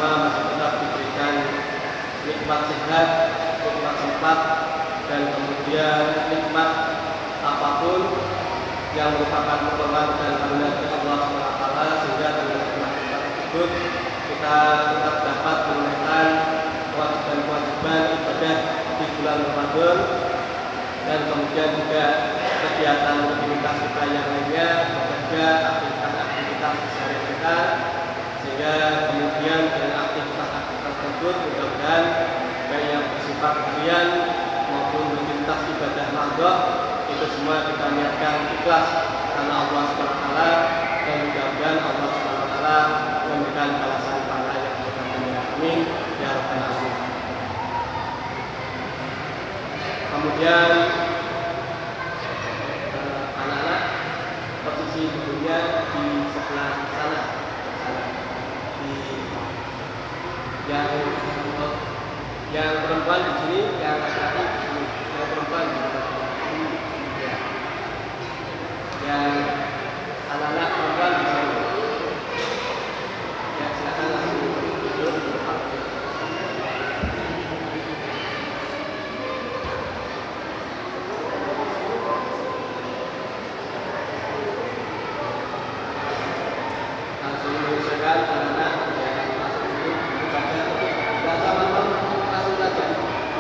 semua masih tetap diberikan nikmat sehat, nikmat sempat, dan kemudian nikmat apapun yang merupakan pertolongan dan karunia dari Allah SWT, sehingga dengan nikmat tersebut kita tetap dapat menunaikan kewajiban-kewajiban ibadah di bulan Ramadan, dan kemudian juga kegiatan aktivitas kita yang lainnya, bekerja, aktivitas sehari kita, sehingga kemudian dengan aktivitas tersebut mudah-mudahan baik yang bersifat harian maupun aktivitas ibadah maghrib itu semua kita niatkan ikhlas karena Allah SWT, dan mudah-mudahan Allah SWT memberikan balasan pahala yang kita. Amin ya rabbal alamin. Kemudian anak-anak posisi duduknya di sebelah sana, di yang perempuan di sini, yang laki-laki di sini, yang perempuan di sini, ya. Yang anak-anak perempuan di sini. Ya, silakan langsung duduk di depan. Langsung silakan anak-anak yang langsung duduk saja. Enggak sama langsung saja.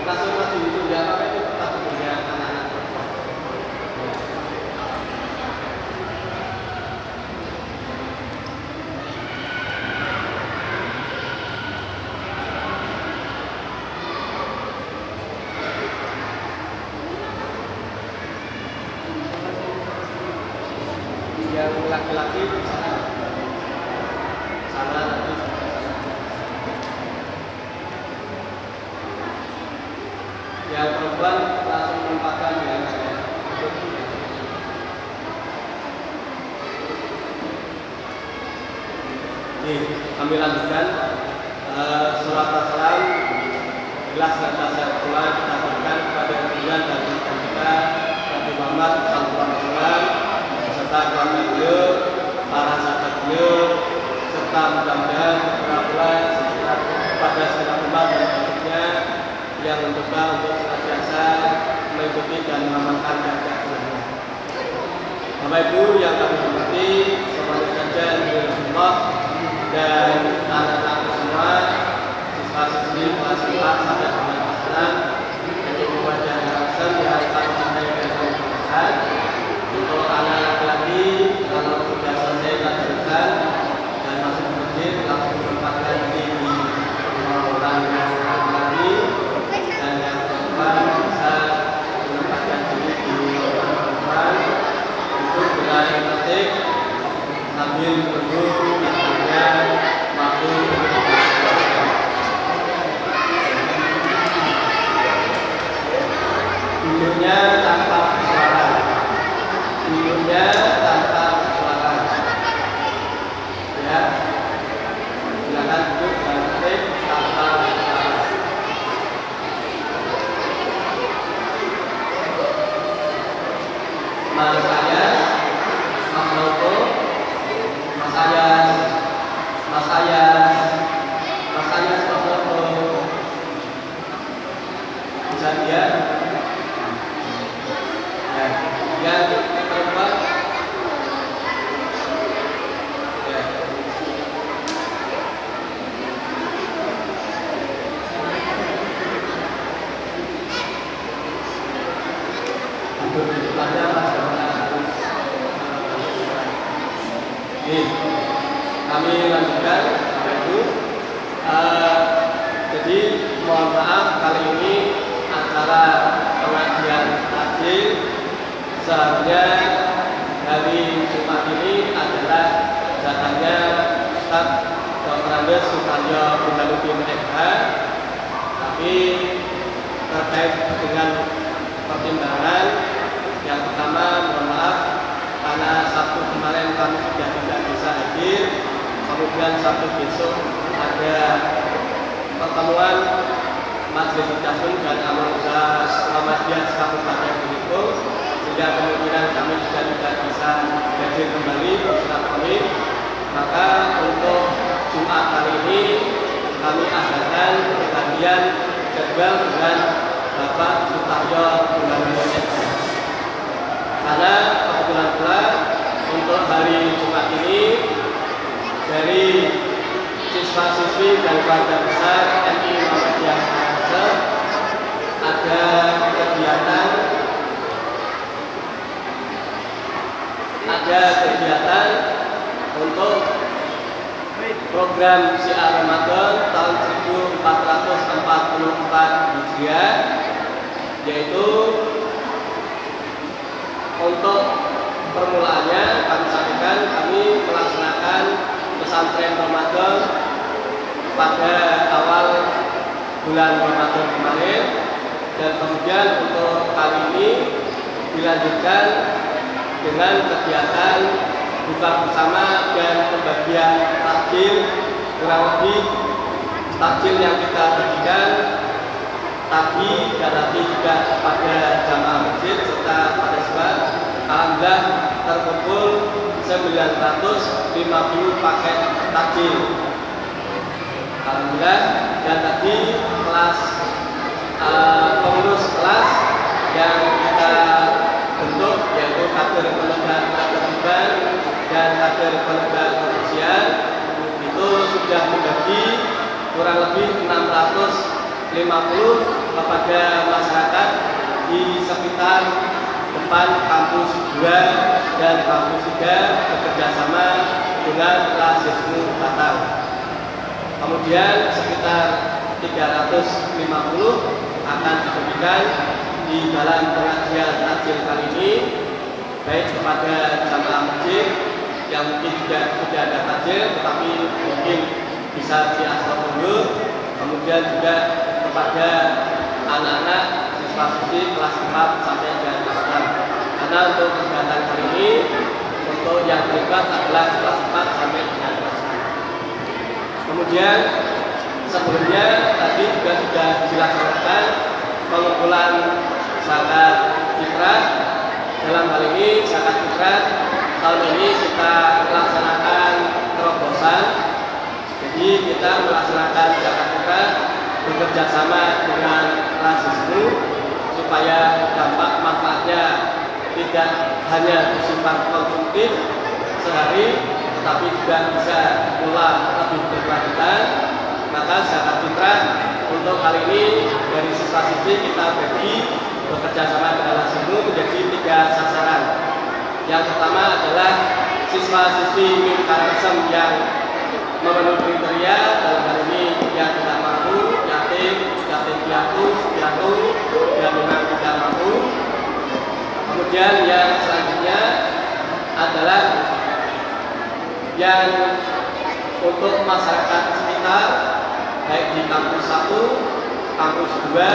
Langsung maju itu enggak apa-apa, itu tetap punya anak-anak perempuan. Yang laki-laki di sana nanti. Yang perempuan langsung menempatkan yang saya. Kami lanjutkan surat Al-Salam. Jelas saya pula kita berikan kepada Tuhan dan kita Nabi Muhammad SAW beserta keluarga beliau, para sahabat beliau, serta mudah-mudahan pula kepada segala umat dan berikutnya yang mencoba untuk senantiasa mengikuti dan mengamalkan jejak-jejaknya. Bapak Ibu yang kami hormati, semuanya saja Alhamdulillah, dan anak-anak semua, siswa-siswi kelas 4 sampai dengan pasangan, yaitu wajah Hasan yang kami cintai dan kami banggakan. Untuk anak laki-laki, kalau sudah selesai pelajaran dan masuk ke masjid, langsung menempatkan diri di orang yang laki-laki, dan yang perempuan bisa menempatkan diri di orang perempuan untuk berlari tertib sambil menunggu waktunya waktu duduknya tanpa suara, duduknya tanpa suara, ya. Silakan duduk dan tertib tanpa suara. Mas saya, Mas Loko, Mas Ayas, Mas Ayas, Mas Ayas, Mas Loko, bisa dia? Ya, yang perempuan, ya. Untuk di depannya Mas kami lanjutkan, Bapak Ibu. Jadi mohon maaf kali ini acara pengajian takjil seharusnya hari Jumat ini adalah jatahnya Ustaz Dr. Andes Sutarjo Burhanuddin MH, tapi terkait dengan pertimbangan yang pertama, mohon maaf karena Sabtu kemarin kami sudah tidak bisa hadir, kemudian Sabtu besok ada pertemuan Majelis Tasun dan Amal Usaha Muhammadiyah Kabupaten Belitung, sehingga kemungkinan kami juga tidak bisa hadir kembali bersama kami. Maka untuk Jumat kali ini kami adakan pergantian jadwal dengan Bapak Sutaryo Gunaryanto. Karena kebetulan pula untuk hari Jumat ini dari siswa-siswi dan keluarga besar MI Muhammadiyah Kalsel ada kegiatan untuk program Syiar Ramadan tahun 1444 Hijriah, yaitu untuk permulaannya kami sampaikan kami melaksanakan pesantren Ramadan pada awal bulan Ramadan kemarin, dan kemudian untuk kali ini dilanjutkan dengan kegiatan buka bersama dan pembagian takjil. Kurang lebih takjil yang kita bagikan tadi dan nanti juga kepada jamaah masjid serta pada sebab alhamdulillah terkumpul 950 paket takjil. Alhamdulillah. Dan tadi kelas pengurus kelas yang kita bentuk yaitu kader penegak ketertiban dan kader penegak kebersihan itu sudah membagi kurang lebih 650 kepada masyarakat di sekitar depan kampus 2 dan kampus 3 bekerjasama dengan Rasismu Batam. Kemudian sekitar 350 akan dibagikan di dalam pengajian takjil kali ini, baik kepada jamaah masjid yang mungkin juga sudah ada takjil tetapi mungkin bisa diaspal dulu, kemudian juga kepada anak-anak siswa-siswi kelas 4 sampai dengan kelas 6. Karena untuk kegiatan kali ini untuk yang terlibat adalah kelas 4 sampai dengan kelas 6. Kemudian sebelumnya tadi juga sudah dilaksanakan pengumpulan zakat fitrah. Dalam hal ini zakat fitrah tahun ini kita melaksanakan terobosan. Jadi kita melaksanakan zakat fitrah bekerja sama dengan Rasismu supaya dampak manfaatnya tidak hanya bersifat konsumtif sehari, tetapi juga bisa pula lebih berkelanjutan. Maka zakat fitrah untuk kali ini dari siswa-siswi kita bagi bekerja sama dengan Rasismu menjadi 3 sasaran. Yang pertama adalah siswa-siswi MIM Karangasem yang memenuhi kriteria, dalam hal ini yang tidak mampu, yatim piatu, yang memang tidak mampu. Kemudian yang selanjutnya adalah yang untuk masyarakat sekitar, baik di kampus 1, kampus 2,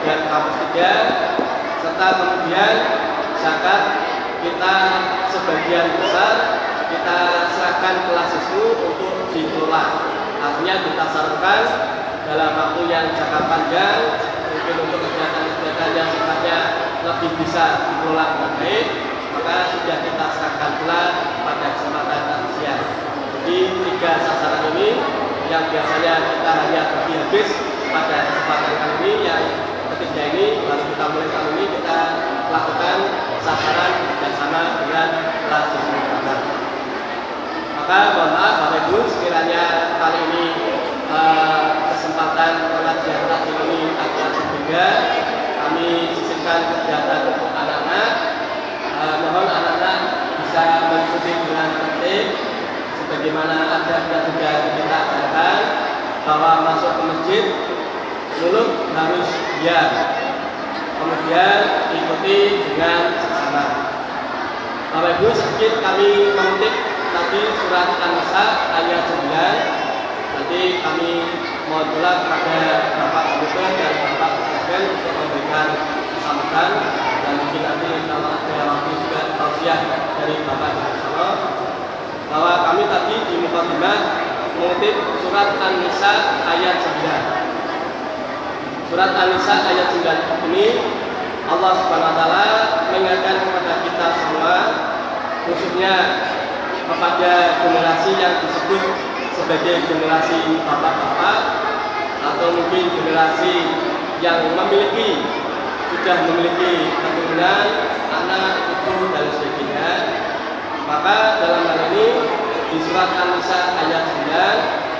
dan kampus 3, serta kemudian zakat kita sebagian besar kita serahkan ke Rasismu untuk dikelola. Artinya kita salurkan dalam waktu yang jangka panjang, mungkin untuk kegiatan-kegiatan yang sifatnya lebih bisa dikelola dengan baik, maka sudah kita serahkan pula pada kesempatan siang. Jadi 3 sasaran ini yang biasanya kita hanya bagi habis pada kesempatan kali ini, yang ketiga ini baru kita mulai tahun ini kita lakukan sasaran bersama dengan Rasismu Batam. Maka mohon maaf Bapak Ibu, sekiranya kali ini kesempatan pengajian takjil ini agak berbeda, kami sisihkan kegiatan untuk anak-anak. Mohon anak-anak bisa mengikuti dengan tertib sebagaimana ada yang sudah kita ajarkan, bahwa masuk ke masjid mulut harus diam, kemudian ikuti dengan seksama. Bapak Ibu, sedikit kami mengutip tadi surat An-Nisa ayat 9. Nanti kami mohon pula kepada Bapak Gubernur dan Bapak Presiden untuk memberikan sambutan, dan mungkin nanti kalau ada waktu juga tausiah dari Bapak Gubernur, bahwa kami tadi di mukadimah mengutip surat An-Nisa ayat 9. Surat An-Nisa ayat 9 ini Allah Subhanahu wa taala mengingatkan kepada kita semua, khususnya kepada generasi yang disebut sebagai generasi bapak-bapak atau mungkin generasi yang sudah memiliki keturunan, anak, cucu dan sebagainya. Maka dalam hal ini di surat An-Nisa ayat 9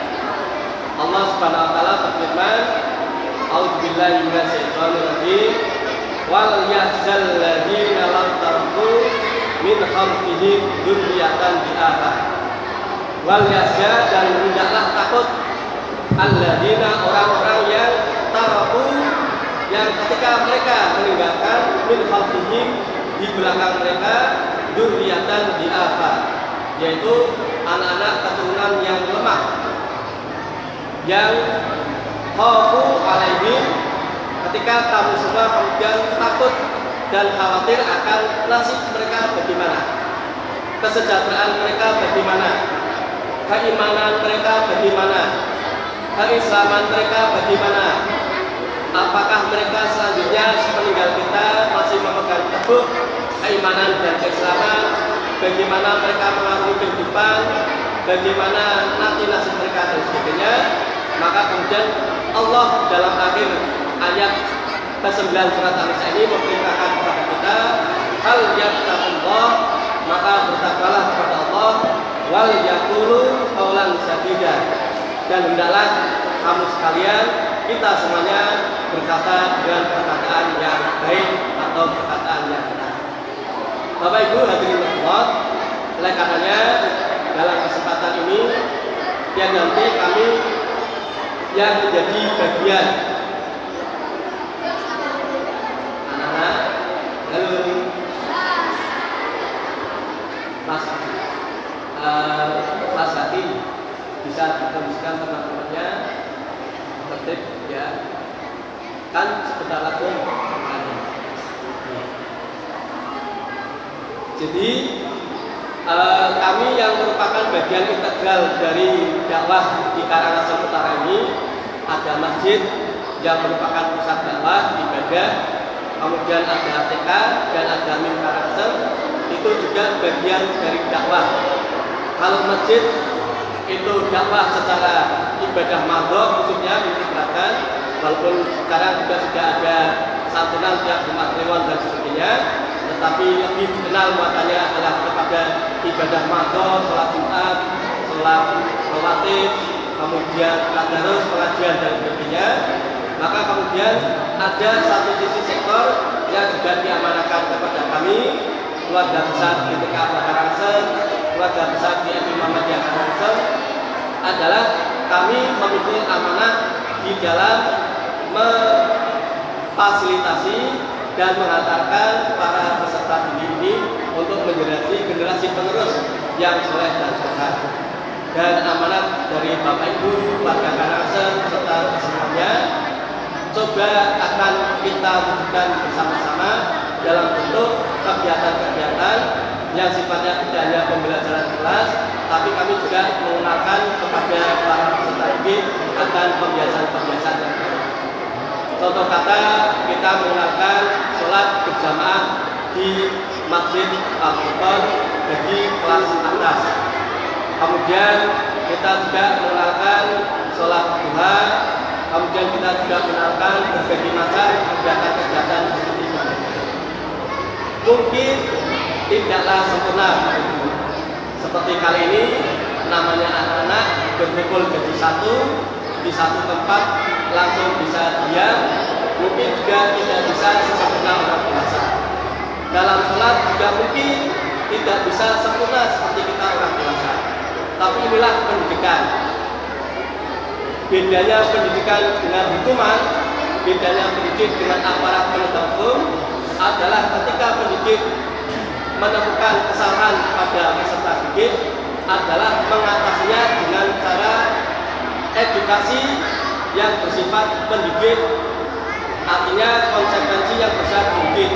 Allah Subhanahu wa taala berfirman, A'udzubillahi minasyaitonir rajim. Wal yahzal ladzina lam tarku min khalfihim dzurriyyatan bi'afa. Wal yahzal, dan hendaklah takut alladzina, orang-orang yang taraku, yang ketika mereka meninggalkan min khalfihim, di belakang mereka, dzurriyyatan bi'afa, yaitu anak-anak keturunan yang lemah, yang khafu alaihim, ketika kamu semua kemudian takut dan khawatir akan nasib mereka bagaimana, kesejahteraan mereka bagaimana, keimanan mereka bagaimana, keislaman mereka bagaimana, apakah mereka selanjutnya sepeninggal kita masih memegang teguh keimanan dan keislaman, bagaimana mereka mengarungi kehidupan, bagaimana nanti nasib mereka dan sebagainya. Maka kemudian Allah dalam akhir ayat ke-9 surat An-Nisa ini memerintahkan kepada kita, hal yattaqullah, maka bertakwalah kepada Allah, wal yaqulu qaulan sadida, dan hendaklah kamu sekalian, kita semuanya berkata dengan perkataan yang baik atau perkataan yang benar. Bapak Ibu hadirin Allah, oleh karenanya dalam kesempatan ini yang nanti kami yang menjadi bagian anak-anak, halo Mas Hati, bisa dituliskan teman-temannya tertib ya, kan sebentar lagi. Jadi kami yang merupakan bagian integral dari dakwah di Karangasem Utara ini, ada masjid yang merupakan pusat dakwah ibadah, kemudian ada ATK dan ada MIM Karangasem, itu juga bagian dari dakwah. Kalau masjid itu dakwah secara ibadah madhab khususnya diperhatikan, walaupun sekarang juga sudah ada santunan tiap Jumat Kliwon dan sebagainya, tetapi lebih dikenal muatannya adalah kepada ibadah madhab, sholat Jumat, sholat rawatib, kemudian tadarus, pengajian dan sebagainya. Maka kemudian ada satu sisi sektor yang juga diamanahkan kepada kami, keluarga besar GTK Karangasem, keluarga besar GMI Muhammadiyah Karangasem, adalah kami memikul amanah di dalam memfasilitasi dan menghantarkan para peserta didik ini untuk menjadi generasi penerus yang soleh dan sehat. Dan amanat dari Bapak Ibu warga Karangasem serta semuanya coba akan kita wujudkan bersama-sama dalam bentuk kegiatan-kegiatan yang sifatnya tidak hanya pembelajaran kelas, tapi kami juga mengenalkan kepada para peserta didik akan pembiasaan-pembiasaan yang baru. Contoh kata, kita mengenalkan sholat berjamaah di Masjid Al-Furqan bagi kelas atas. Kemudian kita juga mengenalkan sholat duha. Kemudian kita juga mengenalkan berbagai macam kegiatan-kegiatan seperti itu. Mungkin tidaklah sempurna, seperti kali ini namanya anak-anak berkumpul jadi satu di satu tempat langsung bisa diam, mungkin juga tidak bisa sesempurna orang dewasa. Dalam sholat juga mungkin tidak bisa sempurna seperti kita orang dewasa. Tapi inilah pendidikan. Bedanya pendidikan dengan hukuman, bedanya pendidik dengan aparat penegak hukum adalah ketika pendidik menemukan kesalahan pada peserta didik adalah mengatasinya dengan cara edukasi yang bersifat pendidik, artinya konsekuensi yang besar didik.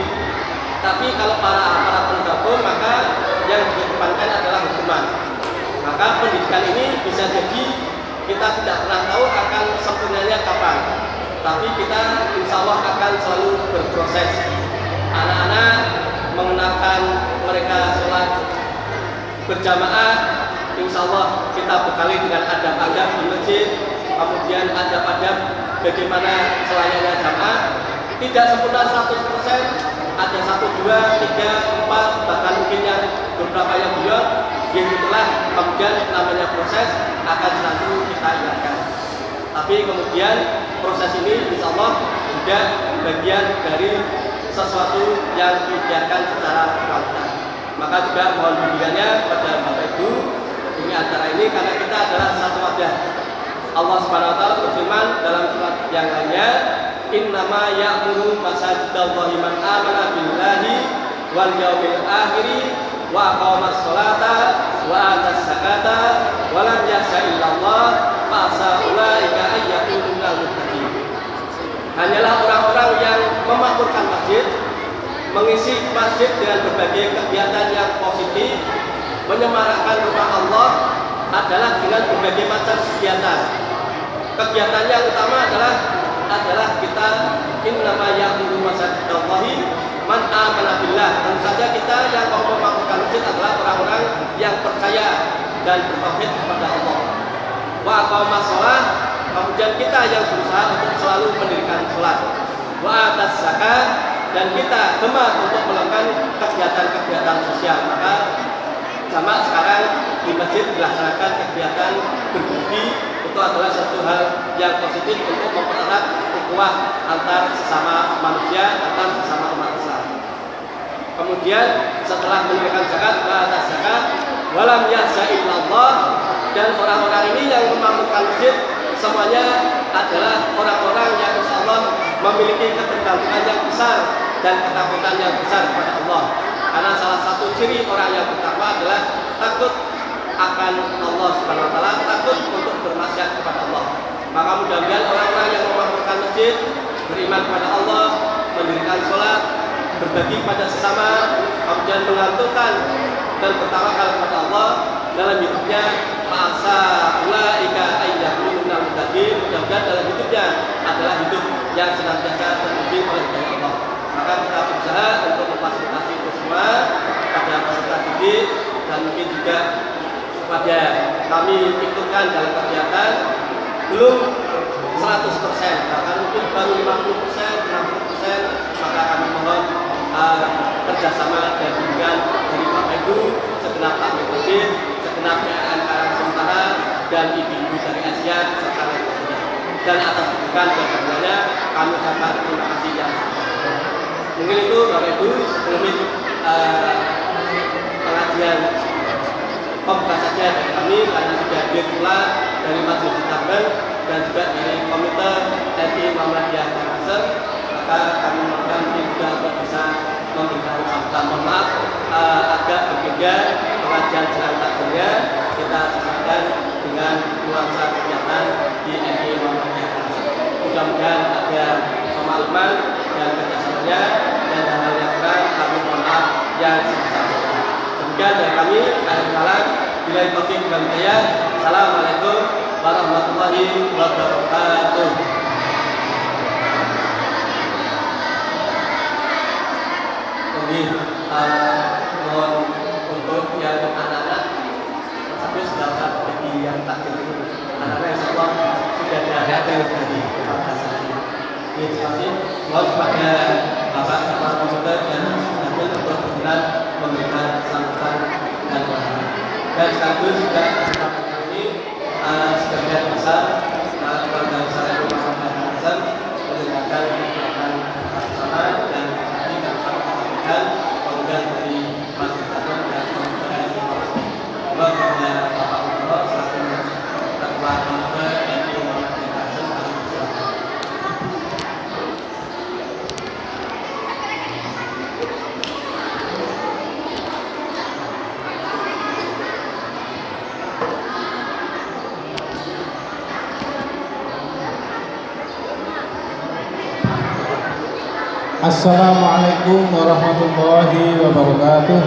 Tapi kalau para aparat penegak hukum, maka yang dikedepankan adalah hukuman. Maka pendidikan ini bisa jadi kita tidak pernah tahu akan sempurnanya kapan, tapi kita insya Allah akan selalu berproses. Anak-anak mengenalkan mereka sholat berjamaah insya Allah kita bekali dengan adab-adab di masjid, kemudian adab-adab bagaimana selayaknya jamaah. Tidak sempurna 100%, ada 1, 2, 3, 4, bahkan mungkin yang beberapa yang beliau. Itulah kemudian namanya proses akan selalu kita ingatkan. Tapi kemudian proses ini insya Allah juga bagian dari sesuatu yang dibiarkan secara kualitas. Maka juga mohon bimbingannya kepada Bapak Ibu ini acara ini, karena kita adalah satu wadah. Allah Subhanahu wa taala berfirman dalam surat yang lainnya, innama ya'muru masajidallahi man amana billahi wal yaumil akhir wa aqamas sholata wa atas zakata wa lam yakhsha illallah fa asa ulaika ayyakunu minal muttaqin. Hanyalah orang-orang yang memakmurkan masjid, mengisi masjid dengan berbagai kegiatan yang positif, menyemarakkan rumah Allah adalah dengan berbagai macam kegiatan. Kegiatan yang utama adalah kita innama ya'muru masajidallahi man amana billah. Tentu saja kita yang mau memakmurkan masjid adalah orang-orang yang percaya dan bertauhid kepada Allah. Wa aqamas shalah, kemudian kita yang berusaha untuk selalu mendirikan sholat. Wa atas zakat, dan kita gemar untuk melakukan kegiatan-kegiatan sosial. Maka jamaah sekarang di masjid dilaksanakan kegiatan berbagi, itu adalah satu hal yang positif untuk mempererat ukhuwah antar sesama manusia, antar sesama umat Islam. Kemudian setelah menunaikan zakat, atas zakat, walam yakhsha illallah, dan orang-orang ini yang memakmurkan masjid semuanya adalah orang-orang yang insya Allah memiliki ketergantungan yang besar dan ketakutan yang besar kepada Allah. Karena salah satu ciri orang yang bertakwa adalah takut akan Allah Subhanahu wa taala, takut untuk bermaksiat kepada Allah. Maka mudah-mudahan orang-orang yang memakmurkan masjid, beriman kepada Allah, mendirikan sholat, berbagi pada sesama, kemudian mengantukkan dan bertawakal kepada Allah dalam hidupnya, fa'asa ulaika ayyakunu minal muttaqin. Mudah-mudahan dalam hidupnya adalah hidup yang senantiasa terbimbing oleh Allah. Maka kita berusaha untuk memfasilitasi itu semua pada peserta didik, dan mungkin juga kepada kami ikutkan dalam kegiatan belum 100%, bahkan mungkin baru 50%, 60%, maka kami mohon kerjasama dan bimbingan dari Bapak Ibu, segenap takmir masjid, segenap PLN Karang Sementara, dan ibu-ibu dari Asia serta lain-lainnya. Dan atas dukungan dan berkatnya kami ucapkan terima kasih yang sebesar. Mungkin itu Bapak Ibu sebelum pengajian pembuka saja dari kami, karena sudah hadir pula dari Majelis Taklim dan juga dari Komite TNI Muhammadiyah Karangasem. Maka kami mohon juga untuk bisa memberikan sambutan. Mohon maaf agak berbeda pengajian jalan taklimnya, kita sesuaikan dengan nuansa kegiatan di TNI Muhammadiyah Karangasem. Mudah-mudahan ada pemahaman dan kerjasamanya, dan hal-hal yang kurang kami mohon maaf yang sebesar-besarnya. Demikian dari kami, akhir kalam, bila taufik wal hidayah. Assalamualaikum warahmatullahi wabarakatuh. Jadi mohon untuk yang anak-anak, tapi sudah bagi yang takdir itu anak-anak insya Allah sudah ada dari Makassar. Terima kasih. Mohon kepada Bapak Kepala Komite dan Takdir untuk berkenan memberikan sambutan dan pemahaman. Dan sekaligus juga ini sebagian besar keluarga besar yang Muhammadiyah Karangasem mendengarkan kegiatan bersama, dan nanti kami sampaikan kemudian dari Majelis Taklim dan Komite dari kepada Bapak Gubernur selaku Ketua Komite TNI Muhammadiyah Karangasem. Assalamualaikum warahmatullahi wabarakatuh.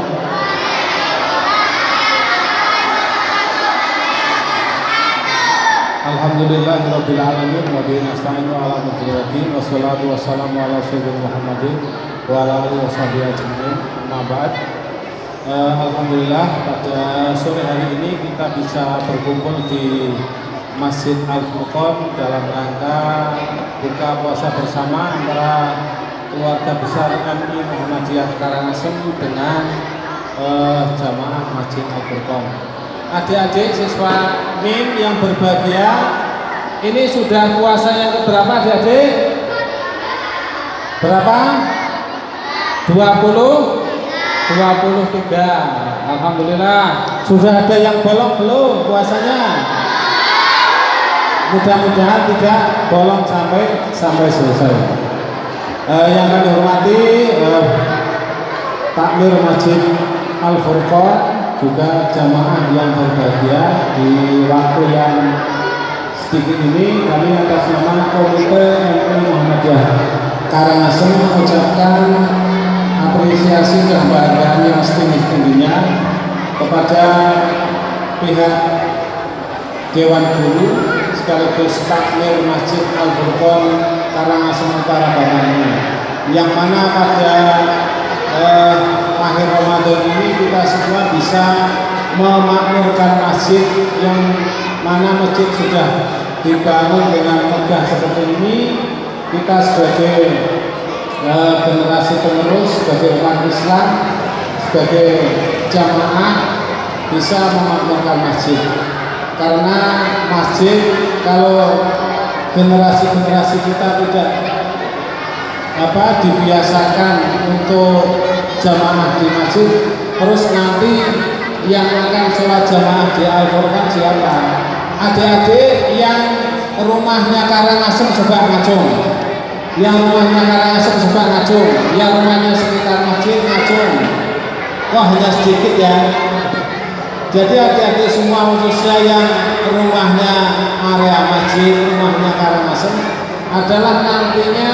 Alhamdulillahirabbil alamin wa bihi nasta'inu ala umuri din, wassalatu wassalamu ala sayyidina Muhammadin wa ala alihi washabihi ajmain. Amma ba'd. Alhamdulillah pada sore hari ini kita bisa berkumpul di Masjid Al-Furqon dalam rangka buka puasa bersama antara keluarga besar MI Muhammadiyah Karangasem dengan jamaah Masjid Al-Furqon. Adik-adik siswa MIM yang berbahagia, ini sudah puasa yang keberapa adik-adik? Berapa? 23. Alhamdulillah. Sudah ada yang bolong belum puasanya? Mudah-mudahan tidak bolong sampai selesai. Yang kami hormati takmir Masjid Al-Furqon, juga jamaah yang berbahagia, di waktu yang sedikit ini kami atas nama Komite MI Muhammadiyah Karangasem mengucapkan apresiasi dan kebahagiaan yang setinggi-tingginya kepada pihak Dewan Guru sekaligus takmir Masjid Al-Furqon Karangasem Utara Batang ini, yang mana pada akhir Ramadan ini kita semua bisa memakmurkan masjid, yang mana masjid sudah dibangun dengan megah seperti ini. Kita sebagai generasi penerus, sebagai umat Islam, sebagai jamaah bisa memakmurkan masjid. Karena masjid, kalau generasi kita tidak dibiasakan untuk jamaah di masjid, terus nanti yang akan sholat jamaah di Al-Furqon siapa? Adik-adik yang rumahnya Karangasem coba ngacung, yang rumahnya Karangasem coba ngacung, yang rumahnya sekitar masjid ngacung. Kok hanya sedikit ya? Jadi adik-adik semua, khususnya yang rumahnya area masjid, rumahnya Karangasem, adalah nantinya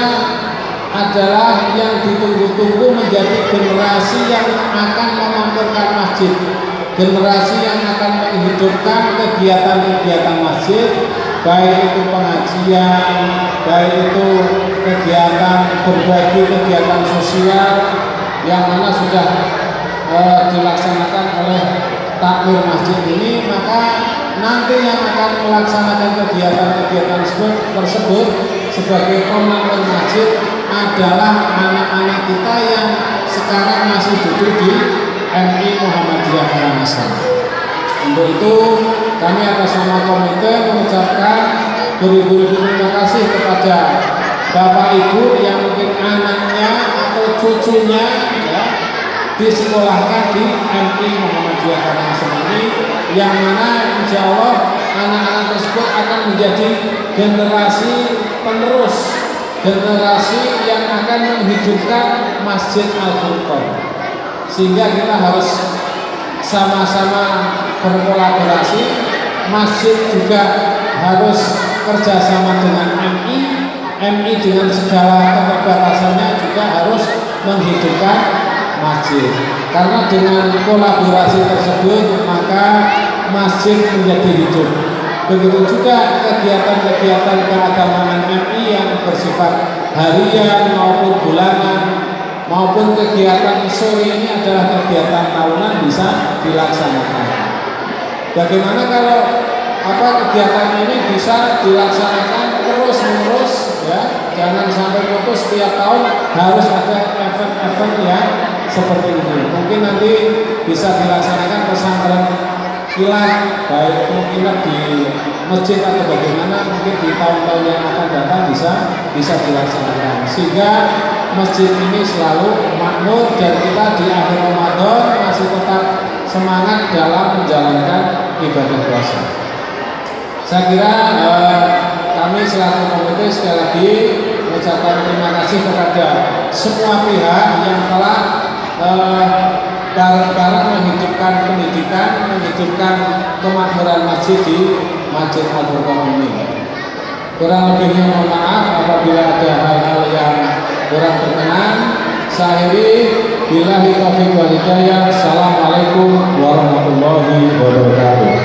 adalah yang ditunggu-tunggu menjadi generasi yang akan memakmurkan masjid, generasi yang akan menghidupkan kegiatan-kegiatan masjid, baik itu pengajian, baik itu kegiatan berbagi, kegiatan sosial yang mana sudah dilaksanakan oleh takmir masjid ini. Maka nanti yang akan melaksanakan kegiatan-kegiatan tersebut sebagai pemakmur masjid adalah anak-anak kita yang sekarang masih duduk di MI Muhammadiyah Karangasem. Untuk itu kami atas nama komite mengucapkan beribu-ribu terima kasih kepada Bapak Ibu yang mungkin anaknya atau cucunya disekolahkan di MI Muhammadiyah Karangasem ini, yang mana insya Allah anak-anak tersebut akan menjadi generasi penerus, generasi yang akan menghidupkan Masjid Al-Furqon. Sehingga kita harus sama-sama berkolaborasi. Masjid juga harus kerjasama dengan MI dengan segala keterbatasannya juga harus menghidupkan masjid. Karena dengan kolaborasi tersebut maka masjid menjadi hidup. Begitu juga kegiatan-kegiatan keagamaan MI yang bersifat harian maupun bulanan maupun kegiatan sore ini adalah kegiatan tahunan bisa dilaksanakan. Bagaimana kalau kegiatan ini bisa dilaksanakan terus-menerus, ya, jangan sampai putus. Setiap tahun harus ada event-event yang seperti ini. Mungkin nanti bisa dilaksanakan pesantren kilat, baik itu kilat di masjid atau bagaimana, mungkin di tahun-tahun yang akan datang bisa dilaksanakan, sehingga masjid ini selalu makmur dan kita di akhir Ramadan masih tetap semangat dalam menjalankan ibadah puasa. Saya kira kami selaku komite sekali lagi mengucapkan terima kasih kepada semua pihak yang telah bareng-bareng menghidupkan pendidikan, menghidupkan kemakmuran masjid di Masjid Al-Furqon ini. Kurang lebihnya mohon maaf apabila ada hal-hal yang kurang berkenan. Saya akhiri, billahi taufiq wal hidayah. Assalamualaikum warahmatullahi wabarakatuh.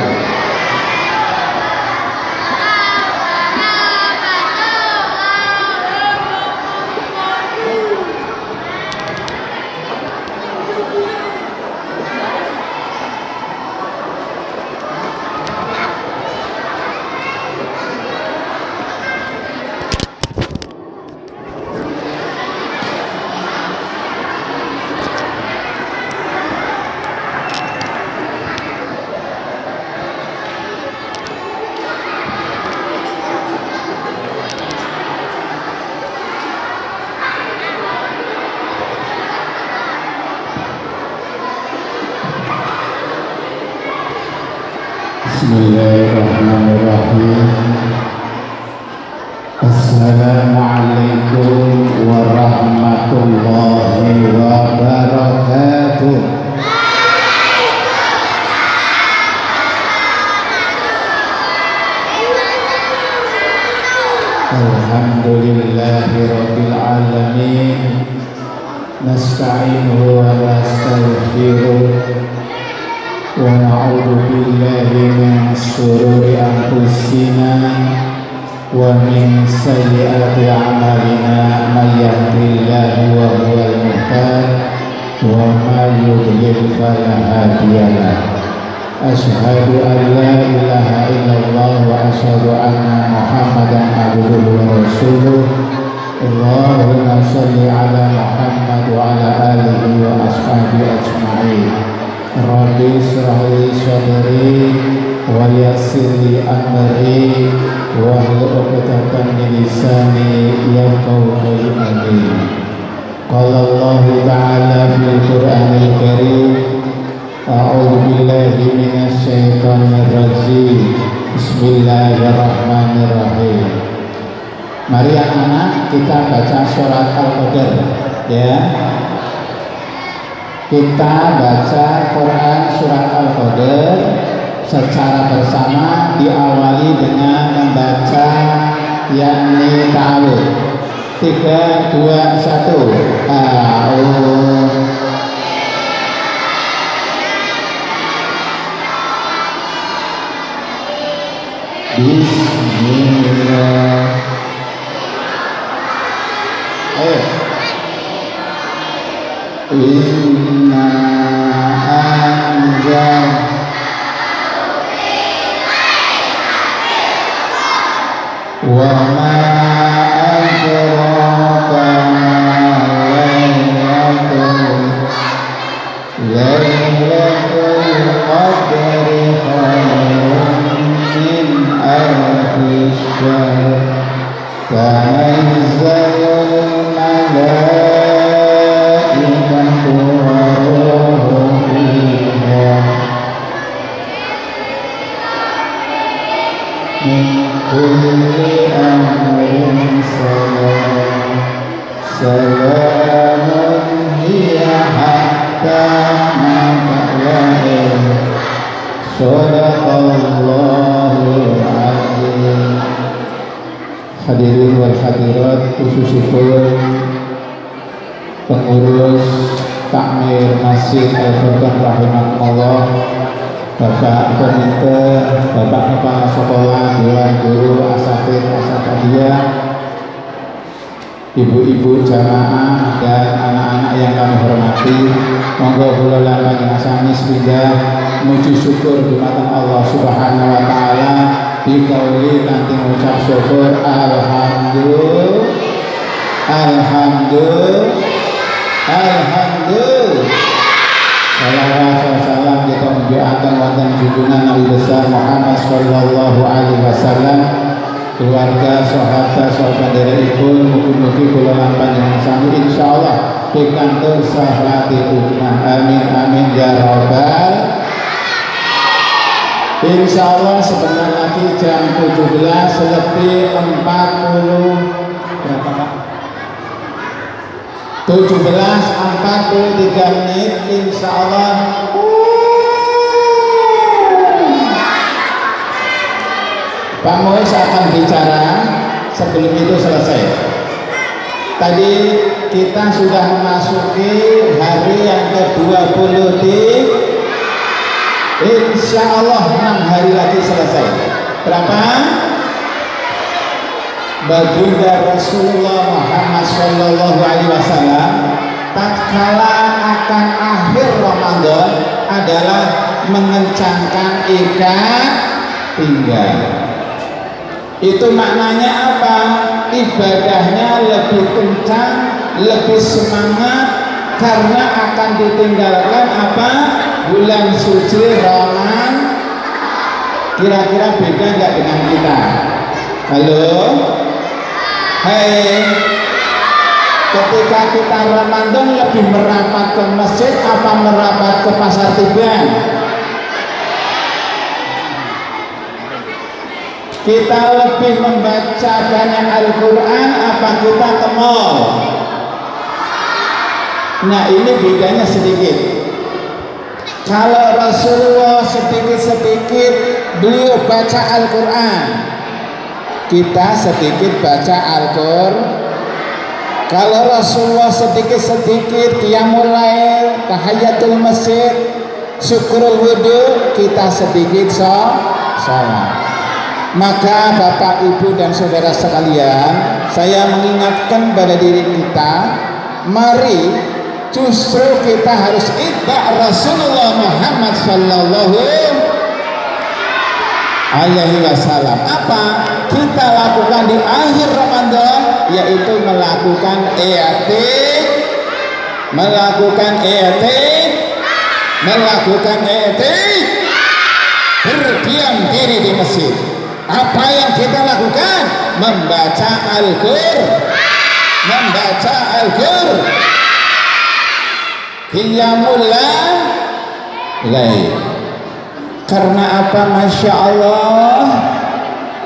Bismillahirrahmanirrahim. Assalamualaikum warahmatullahi wabarakatuh. Alhamdulillahi rabbil alamin. Nasta'inuhu wa nastaghfiruh. Wa na'udzu billahi min shururi anfusina wa min sayyiati a'malina may yahdihillahu wa huwal muhtad wa may yudlil fala hadiya lahu. Asyhadu an la ilaha illallah wa asyhadu anna Muhammadan abduhu wa rasuluh. Allahumma shalli ala Muhammad wa ala alihi wa ashabihi ajma'in. Rabbi shrah li sadri wa yassir li amri wahlul 'uqdatam min lisani yafqahu qawli. Qala Allah ta'ala fil Qur'anil Karim, a'udzu billahi minasy syaithanir rajim. Bismillahirrahmanirrahim. Mari anak-anak kita baca surat Al-Qadr ya. Kita baca Quran surat Al-Qadr secara bersama, diawali dengan membaca yakni ta'awudz. 3, 2, 1. Bismillah. Inna anzal wa ma adraka Lailatul Qadri khairun min alfi syahr. Tanazzalul malaikatu war-ruhu fiha min kulli amrin salam. Salamun hiya hatta matla'il. Shadaqallahul azim. Hadirin wal hadirat, khususipun pengurus takmir Masjid Al-Furqan rahimakumullah, Bapak Komite, Bapak Kepala Sekolah, Dewan Guru, Asatidz, Asatidiyah, ibu-ibu jamaah dan anak-anak yang kami hormati, monggo kula lampah ngasani sepindah muji syukur dumateng Allah Subhanahu wa taala dikauli kanthi ngucap syukur alhamdulillah. Salawat wa salam kita menjuakan wonten junjungan Nabi besar Muhammad sallallahu alaihi wasallam, keluarga, sahabat derepipun, mugi-mugi kula lan panjenengan sami insyaallah pikantuk syafaatipun ummah. Amin amin ya rabbal. Insyaallah sebentar lagi jam 17:40 berapa Pak? 17:43 menit insyaallah. Pak Mois akan bicara, sebelum itu selesai. Tadi kita sudah memasuki hari yang ke-20 di insya Allah 6 hari lagi selesai. Berapa? Baginda Rasulullah Muhammad sallallahu alaihi wasallam tatkala akan akhir Ramadan adalah mengencangkan ikat pinggang. Itu maknanya apa? Ibadahnya lebih kencang, lebih semangat karena akan ditinggalkan apa? Bulan suci Ramadan. Kira-kira beda nggak dengan kita? Halo? Hai. Ketika kita Ramadan lebih merapat ke masjid apa merapat ke pasar tiban? Kita lebih membaca banyak Al-Quran apa kita ke mall? Nah, ini bedanya sedikit. Kalau Rasulullah sedikit-sedikit beliau baca Al-Quran, kita sedikit baca Al-Quran. Kalau Rasulullah sedikit-sedikit qiyamul lail, tahiyatul masjid, syukurul wudu, kita sedikit sholat. Maka Bapak, Ibu dan saudara sekalian, saya mengingatkan pada diri kita, mari justru kita harus itba' Rasulullah Muhammad sallallahu alaihi wasallam. Apa kita lakukan di akhir Ramadan? Yaitu melakukan berdiam diri di masjid. Apa yang kita lakukan? Membaca Al-Qur'an, qiyamul lail. Karena apa? Masya Allah,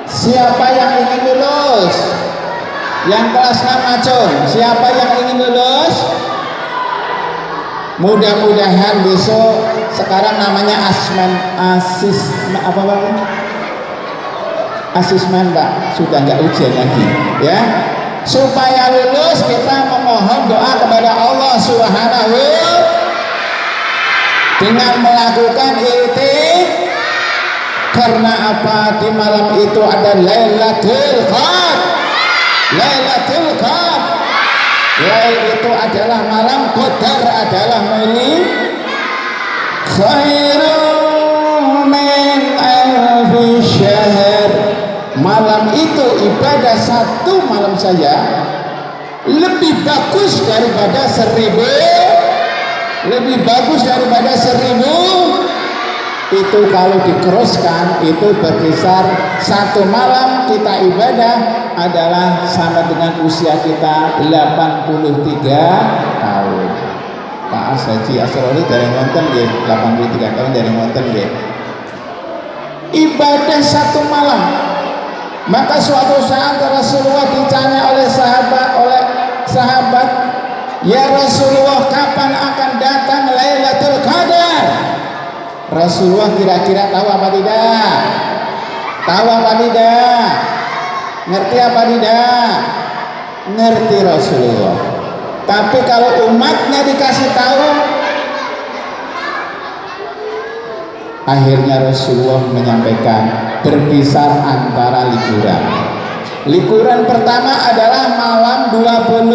siapa yang ingin lulus? Yang kelas 6 Acung, siapa yang ingin lulus? Mudah-mudahan besok, sekarang namanya asesmen Pak, sudah nggak ujian lagi ya. Supaya lulus kita memohon doa kepada Allah Subhanahu dengan melakukan karena apa? Di malam itu ada Lailatul Qadar. Lail itu adalah malam, Qadar adalah milik. Khairum min alfi syahr. Malam itu ibadah satu malam saja lebih bagus daripada 1000. Itu kalau dikeruskan itu berkisar satu malam kita ibadah adalah sama dengan usia kita 83 tahun. Pak Haji Asrori dari nonton nggih, 83 tahun dari nonton nggih. Ibadah satu malam. Maka suatu saat Rasulullah ditanya oleh sahabat, "Ya Rasulullah, kapan akan datang Lailatul Qadar?" Rasulullah kira-kira tahu apa tidak? Ngerti apa tidak? Ngerti Rasulullah. Tapi kalau umatnya dikasih tahu, akhirnya Rasulullah menyampaikan berkisar antara liburan. Liburan pertama adalah malam 20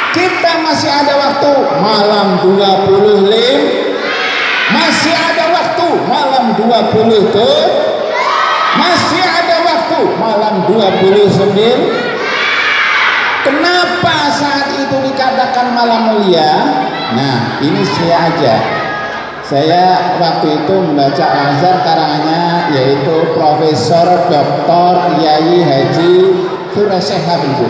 kita masih ada waktu malam 25, masih ada waktu malam 20 tuh, masih ada waktu malam 29. Kenapa saat itu dikatakan malam mulia? Nah, ini saya waktu itu membaca Al-Azhar karangannya yaitu Profesor Dr. Yai Haji Surasehab itu.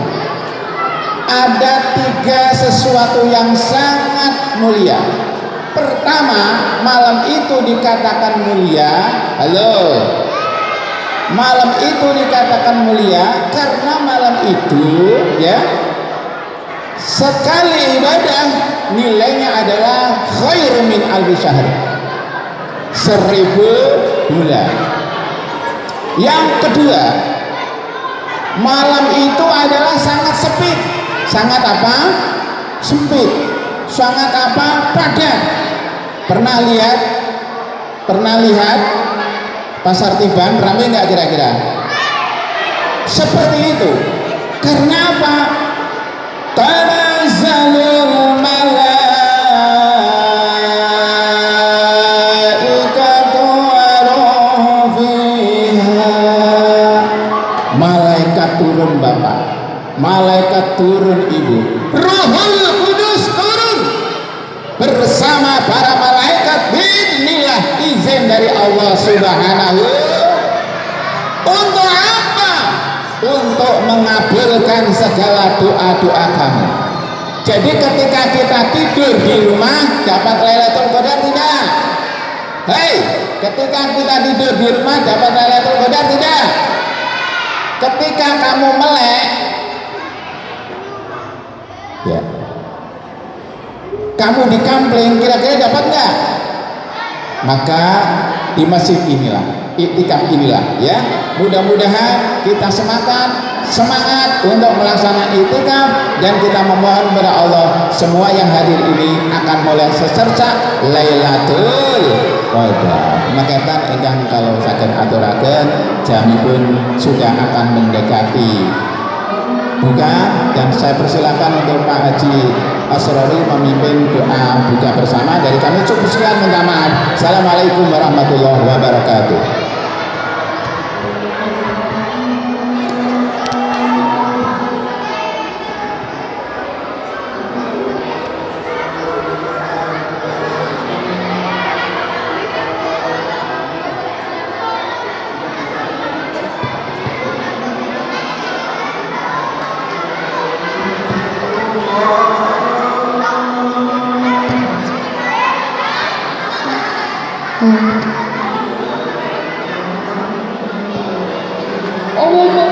Ada 3 sesuatu yang sangat mulia. Pertama, malam itu dikatakan mulia. Malam itu dikatakan mulia karena malam itu ya sekali ibadah nilainya adalah khair min alfi syahr, 1000 bulan. Yang kedua, malam itu adalah sangat sempit. Sangat apa? Sempit. Sangat apa? Padat. Pernah lihat Pasar Tiban ramai nggak kira-kira? Seperti itu. Karena apa? Tanazzalul malaikatu wa fiha. Malaikat turun Bapak, malaikat turun Ibu, Ruhul Kudus turun bersama para malaikat bismillah, izin dari Allah Subhanahu. Untuk apa? Untuk mengabulkan segala doa-doa kamu. Jadi ketika kita tidur di rumah dapat Lailatul Qadar tidak? Hei, ketika kita tidur di rumah dapat Lailatul Qadar tidak? Ketika kamu melek, ya, kamu di kampling, kira-kira dapat nggak? Maka di masjid inilah, iktikaf inilah, ya, mudah-mudahan kita semangat untuk melaksanakan iktikaf, dan kita memohon kepada Allah semua yang hadir ini akan mulai secerca Lailatul Qadar. Makanya ingkang kalau saged aturaken jamipun sudah akan mendekati buka, dan saya persilakan untuk Pak Haji Asrori memimpin doa buka bersama. Dari kami cukup sekian, minta maaf. Assalamualaikum warahmatullahi wabarakatuh. Allah